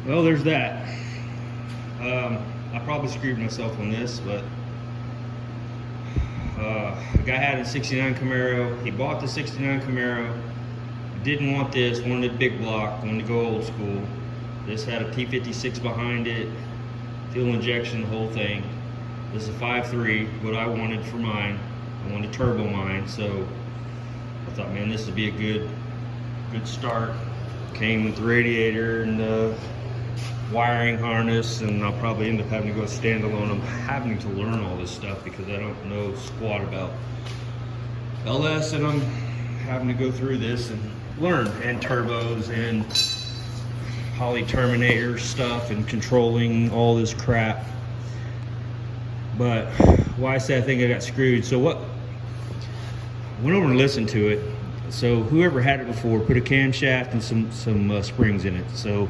Well, there's that. I probably screwed myself on this, but the guy had a 69 Camaro. He bought the 69 Camaro, didn't want this, wanted a big block, wanted to go old school. This had a T56 behind it, fuel injection, the whole thing. This is a 5.3, what I wanted for mine. I wanted to turbo mine, so I thought, man, this would be a good start. Came with the radiator and the wiring harness, and I'll probably end up having to go standalone. I'm having to learn all this stuff because I don't know squat about LS, and I'm having to go through this and learn, and turbos and poly terminator stuff and controlling all this crap. But why I say I think I got screwed. So what, I went over and listened to it. So whoever had it before put a camshaft and some springs in it. So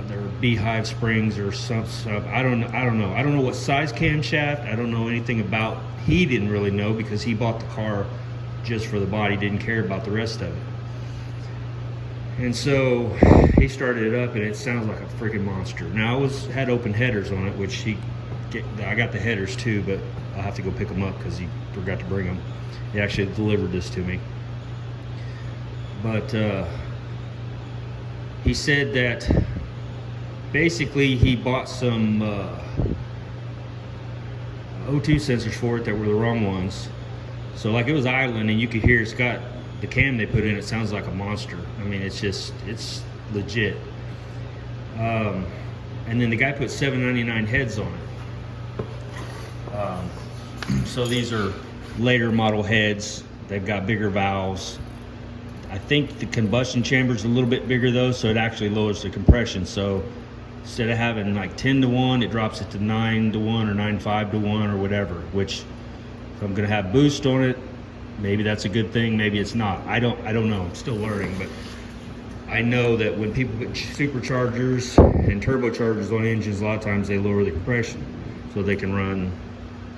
they're beehive springs or some stuff. I don't know. I don't know what size camshaft. I don't know anything about. He didn't really know because he bought the car just for the body. Didn't care about the rest of it. And so he started it up, and it sounds like a freaking monster. Now had open headers on it, which I got the headers too, but I'll have to go pick them up because he forgot to bring them. He actually delivered this to me. But he said that basically he bought some O2 sensors for it that were the wrong ones. So like it was idling, and you could hear it's got the cam they put in. It sounds like a monster. I mean, it's legit. And then the guy put 799 heads on it. So these are later model heads. They've got bigger valves. I think the combustion chamber is a little bit bigger though, so it actually lowers the compression. So instead of having like 10-to-1, it drops it to 9-to-1 or 9.5-to-1 or whatever, which if I'm gonna have boost on it, maybe that's a good thing, maybe it's not. I don't know, I'm still learning, but I know that when people put superchargers and turbochargers on engines, a lot of times they lower the compression so they can run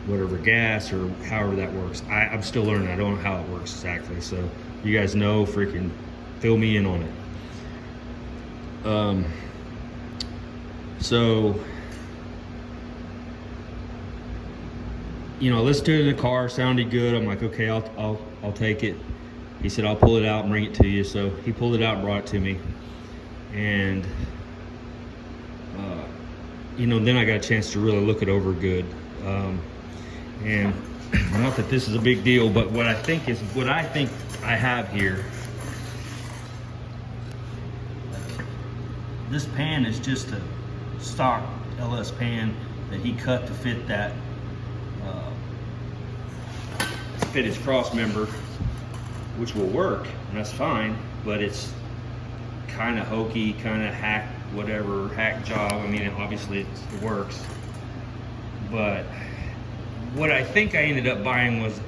whatever gas or however that works. I'm still learning. I don't know how it works exactly. So you guys know, freaking fill me in on it. So, you know, listened to it in the car, sounded good. I'm like, okay, I'll take it. He said, I'll pull it out and bring it to you. So he pulled it out and brought it to me. And, you know, then I got a chance to really look it over good. And not that this is a big deal, but what I think I have here, this pan is just a stock LS pan that he cut to fit that, fit his cross member, which will work, and that's fine, but it's kind of hokey, kind of hack job. I mean, obviously it works, but what I think I ended up buying was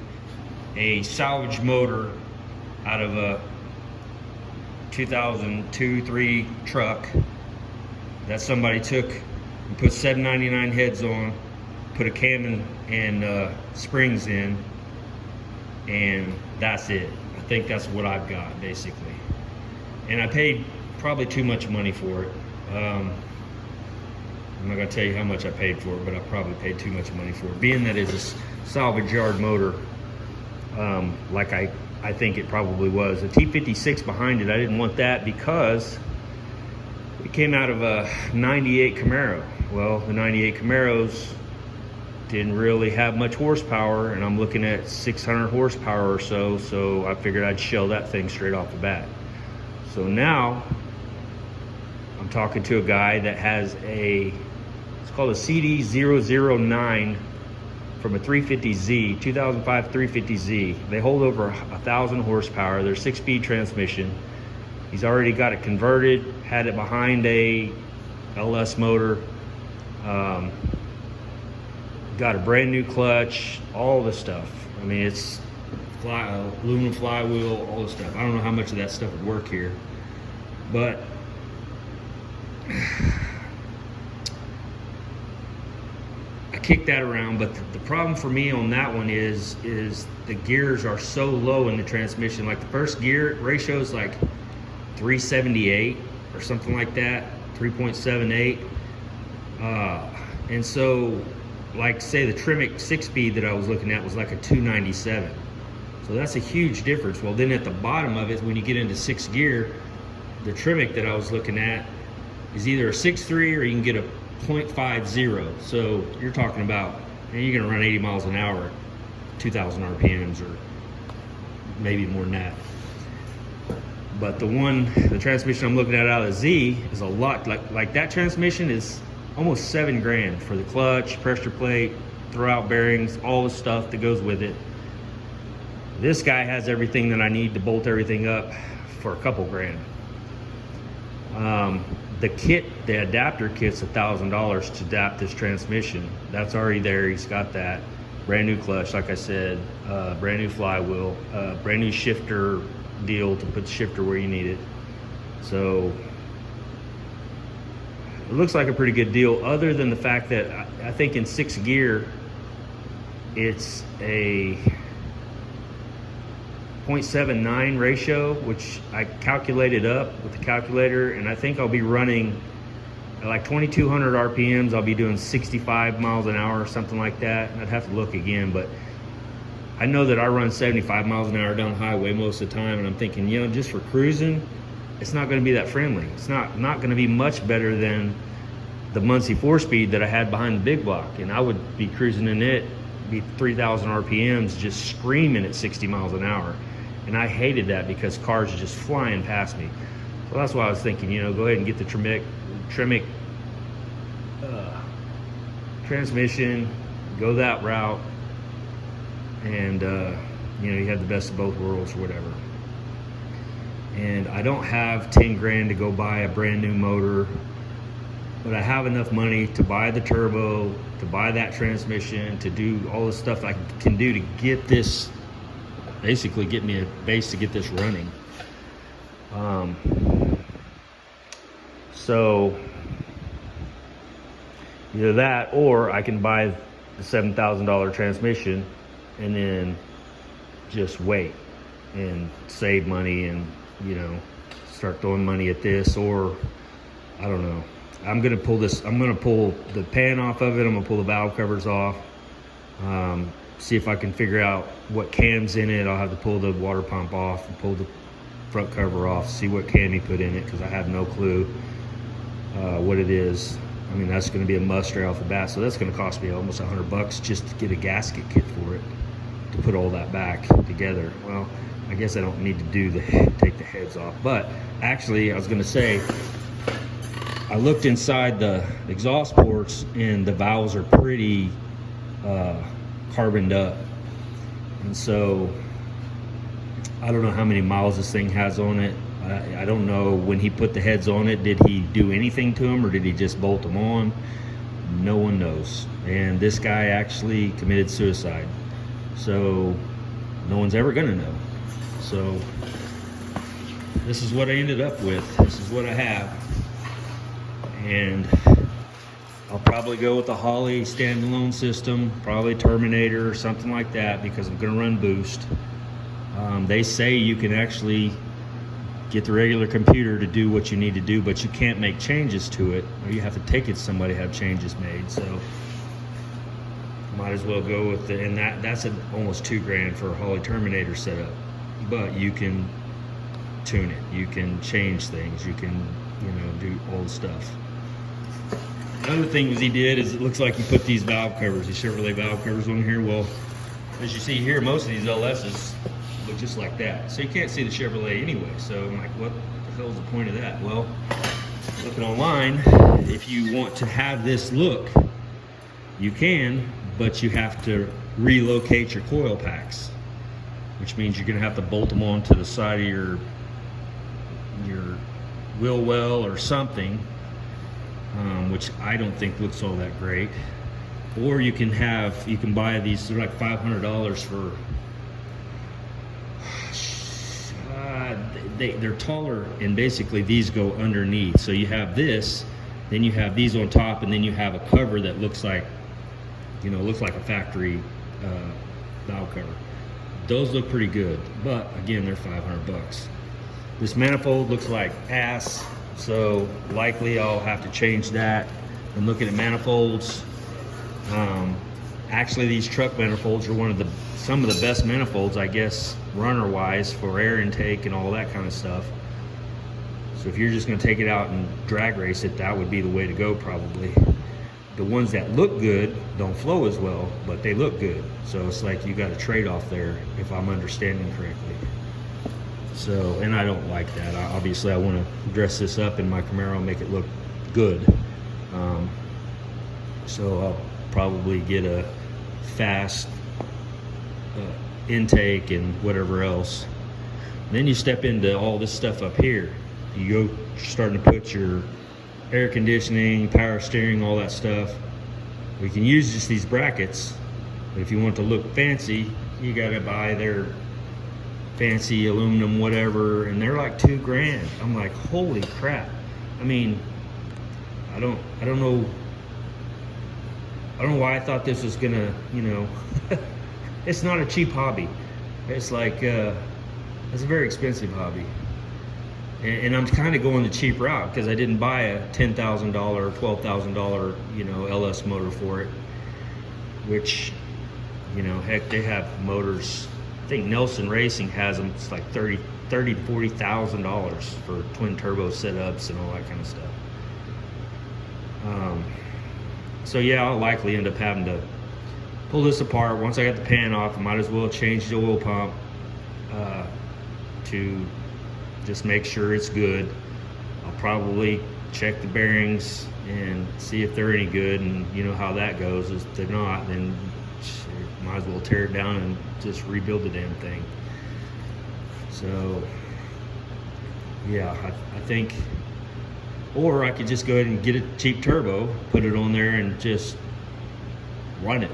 a salvage motor out of a 2002-3 truck that somebody took and put 799 heads on, put a cam and springs in, and that's it. I think that's what I've got basically. And I paid probably too much money for it. I'm not gonna tell you how much I paid for it, but I probably paid too much money for it. Being that it's a salvage yard motor, like I think it probably was. The T56 behind it, I didn't want that because it came out of a 98 Camaro. Well, the 98 Camaros didn't really have much horsepower, and I'm looking at 600 horsepower or so, so I figured I'd shell that thing straight off the bat. So now I'm talking to a guy that has it's called a CD009 from a 350Z, 2005 350Z. They hold over 1,000 horsepower. They're 6-speed transmission. He's already got it converted, had it behind a LS motor, got a brand new clutch, all the stuff. I mean, it's aluminum flywheel, all the stuff. I don't know how much of that stuff would work here, but I kicked that around. But the problem for me on that one is the gears are so low in the transmission. Like the first gear ratio is like 378 or something like that, 3.78. And so, like say the Tremec 6-speed that I was looking at was like a 297. So that's a huge difference. Well, then at the bottom of it, when you get into 6th gear, the Tremec that I was looking at is either a 6.3 or you can get a 0.50. So you're talking about, you're gonna run 80 miles an hour, 2,000 RPMs or maybe more than that. But the transmission I'm looking at out of the Z is a lot, like that transmission is almost $7,000 for the clutch, pressure plate, throwout bearings, all the stuff that goes with it. This guy has everything that I need to bolt everything up for a couple grand. The kit, the adapter kit's $1,000 to adapt this transmission. That's already there, he's got that. Brand new clutch, like I said, brand new flywheel, brand new shifter deal to put the shifter where you need it. So it looks like a pretty good deal, other than the fact that I think in 6th gear, it's a 0.79 ratio, which I calculated up with the calculator, and I think I'll be running at like 2,200 RPMs. I'll be doing 65 miles an hour or something like that. I'd have to look again, but I know that I run 75 miles an hour down the highway most of the time, and I'm thinking, you know, just for cruising, it's not going to be that friendly. It's not going to be much better than the Muncie 4-speed that I had behind the big block, and I would be cruising in it, be 3,000 RPMs, just screaming at 60 miles an hour. And I hated that because cars are just flying past me. So that's why I was thinking, you know, go ahead and get the Tremec transmission, go that route, and you know, you have the best of both worlds or whatever. And I don't have 10 grand to go buy a brand new motor, but I have enough money to buy the turbo, to buy that transmission, to do all the stuff I can do to get this, basically get me a base to get this running. So either that, or I can buy the $7,000 transmission and then just wait and save money and, you know, start throwing money at this, or I don't know. I'm gonna pull the pan off of it. I'm gonna pull the valve covers off. See if I can figure out what cam's in it. I'll have to pull the water pump off and pull the front cover off, see what cam he put in it, because I have no clue what it is. I mean, that's gonna be a must right off the bat, so that's gonna cost me almost $100 just to get a gasket kit for it, to put all that back together. Well, I guess I don't need to do take the heads off, but actually I was gonna say, I looked inside the exhaust ports and the valves are pretty carboned up, and so I don't know how many miles this thing has on it. I don't know, when he put the heads on it, did he do anything to them or did he just bolt them on? No one knows. And this guy actually committed suicide, so no one's ever gonna know. So this is what I ended up with. This is what I have, and I'll probably go with the Holley standalone system, probably Terminator or something like that, because I'm gonna run boost. They say you can actually get the regular computer to do what you need to do, but you can't make changes to it, or you have to take it to somebody to have changes made. So might as well go with the, and that's almost $2,000 for a Holley Terminator setup. But you can tune it, you can change things, you can, you know, do all the stuff. Another thing he did is, it looks like he put these valve covers, these Chevrolet valve covers on here. Well, as you see here, most of these LS's look just like that. So you can't see the Chevrolet anyway. So I'm like, what the hell is the point of that? Well, looking online, if you want to have this look, you can, but you have to relocate your coil packs, which means you're gonna have to bolt them onto the side of your wheel well or something, which I don't think looks all that great. Or you can buy these, they're like $500 for, they're taller, and basically these go underneath. So you have this, then you have these on top, and then you have a cover that looks like, you know, looks like a factory valve cover. Those look pretty good, but again, they're $500. This manifold looks like ass. So likely I'll have to change that. I'm looking at manifolds. Actually, these truck manifolds are some of the best manifolds, I guess, runner-wise for air intake and all that kind of stuff. So if you're just going to take it out and drag race it, that would be the way to go probably. The ones that look good don't flow as well, but they look good. So it's like you got a trade-off there, if I'm understanding correctly. So, and I don't like that. Obviously, I want to dress this up in my Camaro and make it look good. So I'll probably get a fast intake and whatever else. And then you step into all this stuff up here. You go starting to put your air conditioning, power steering, all that stuff. We can use just these brackets, but if you want to look fancy, you gotta buy their fancy aluminum whatever, and they're like $2,000. I'm like, holy crap. I mean, I don't know why I thought this was gonna, it's not a cheap hobby. It's like, it's a very expensive hobby. And I'm kind of going the cheap route because I didn't buy a $10,000, $12,000, LS motor for it. Which, heck, they have motors. I think Nelson Racing has them. It's like $30,000 to $40,000 for twin turbo setups and all that kind of stuff. So yeah, I'll likely end up having to pull this apart. Once I got the pan off, I might as well change the oil pump to just make sure it's good. I'll probably check the bearings and see if they're any good, and you know how that goes. If they're not, then might as well tear it down and just rebuild the damn thing. So yeah, I think, or I could just go ahead and get a cheap turbo, put it on there and just run it,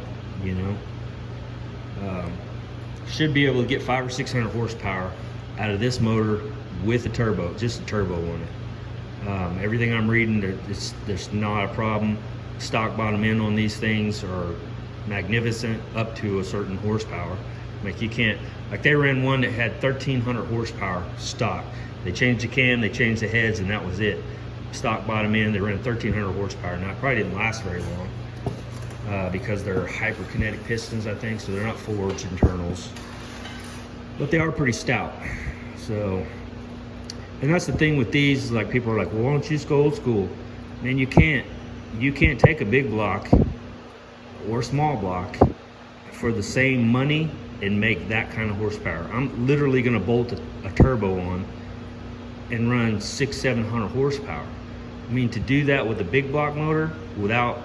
should be able to get 500 or 600 horsepower out of this motor with a turbo, just a turbo on it. Everything I'm reading, there's not a problem. Stock bottom end on these things are magnificent up to a certain horsepower. Like you can't, like they ran one that had 1,300 horsepower stock. They changed the cam, they changed the heads, and that was it. Stock bottom end, they ran 1,300 horsepower. Now it probably didn't last very long because they're hyperkinetic pistons, I think, so they're not forged internals. But they are pretty stout. So, and that's the thing with these, like people are like, well, why don't you just go old school? Man, you can't take a big block or small block for the same money and make that kind of horsepower. I'm literally gonna bolt a turbo on and run 600-700 horsepower. I mean, to do that with a big block motor without,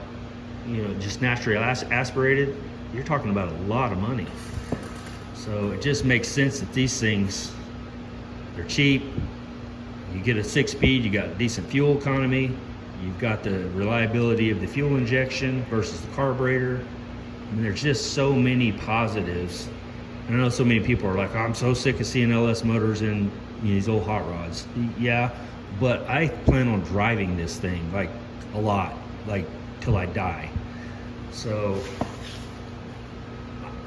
just naturally aspirated, you're talking about a lot of money. So it just makes sense that these things, they're cheap. You get a 6-speed, you got decent fuel economy, you've got the reliability of the fuel injection versus the carburetor. I mean, there's just so many positives. And I know so many people are like, oh, I'm so sick of seeing LS motors in these old hot rods. Yeah, but I plan on driving this thing like a lot, like till I die. So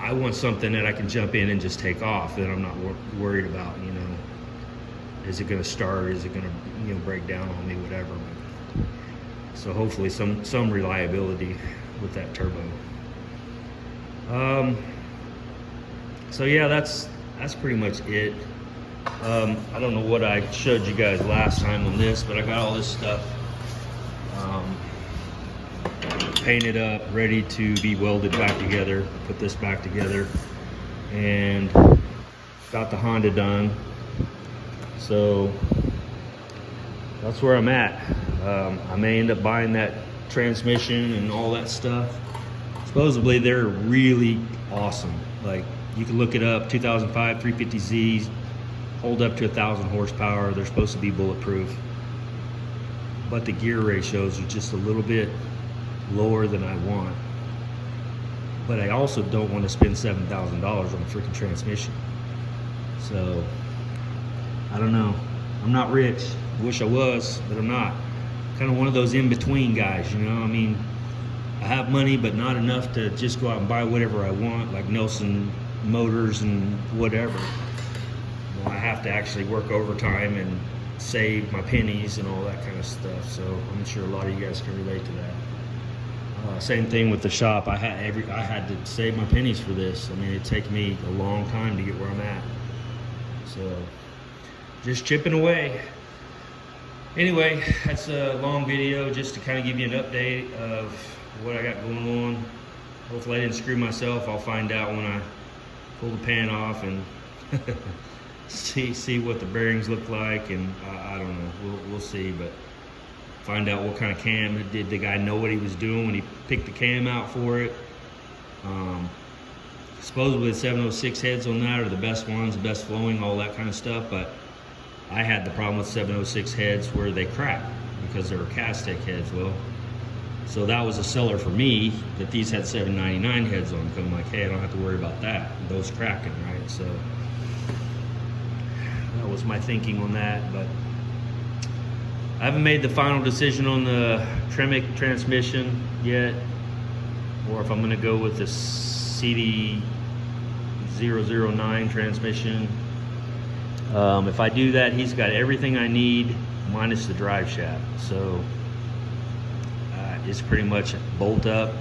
I want something that I can jump in and just take off, that I'm not worried about, is it going to start, is it going to break down on me, whatever. So hopefully some reliability with that turbo. So yeah, that's pretty much it. I don't know what I showed you guys last time on this, but I got all this stuff painted up, ready to be welded back together. Put this back together, and got the Honda done. So that's where I'm at. I may end up buying that transmission and all that stuff. Supposedly they're really awesome. Like, you can look it up, 2005 350Zs, hold up to 1,000 horsepower. They're supposed to be bulletproof, but the gear ratios are just a little bit lower than I want. But I also don't want to spend $7,000 on a freaking transmission. So I don't know. I'm not rich. I wish I was, but I'm not. Kind of one of those in-between guys, I mean, I have money, but not enough to just go out and buy whatever I want, like Nelson Motors and whatever. I have to actually work overtime and save my pennies and all that kind of stuff. So I'm sure a lot of you guys can relate to that. Same thing with the shop. I had to save my pennies for this. I mean, it'd take me a long time to get where I'm at. So just chipping away. Anyway, that's a long video just to kind of give you an update of what I got going on. Hopefully I didn't screw myself. I'll find out when I pull the pan off and see what the bearings look like, and I don't know. We'll see, but find out what kind of cam. Did the guy know what he was doing when he picked the cam out for it? Supposedly the 706 heads on that are the best ones, the best flowing, all that kind of stuff, but I had the problem with 706 heads where they crack because they were Castec heads. Well, so that was a seller for me, that these had 799 heads on them. I'm like, hey, I don't have to worry about that, those cracking, right? So that was my thinking on that. But I haven't made the final decision on the Tremec transmission yet, or if I'm going to go with the CD009 transmission. If I do that, he's got everything I need minus the drive shaft. So it's pretty much bolt up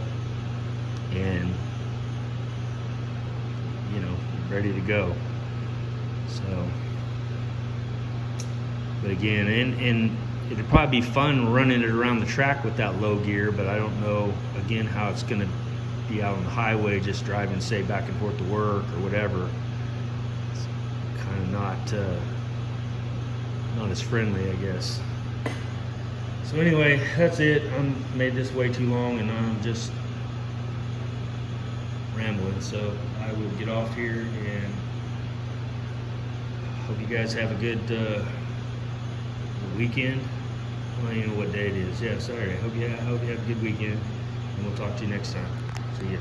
and, you know, ready to go. So, but again, and it'd probably be fun running it around the track with that low gear, but I don't know, again, how it's going to be out on the highway just driving, say, back and forth to work or whatever. It's kind of not as friendly, I guess. So anyway, that's it. I made this way too long and I'm just rambling. So I will get off here and hope you guys have a good weekend. I don't even know what day it is. Yeah, sorry. I hope you have a good weekend, and we'll talk to you next time. See ya.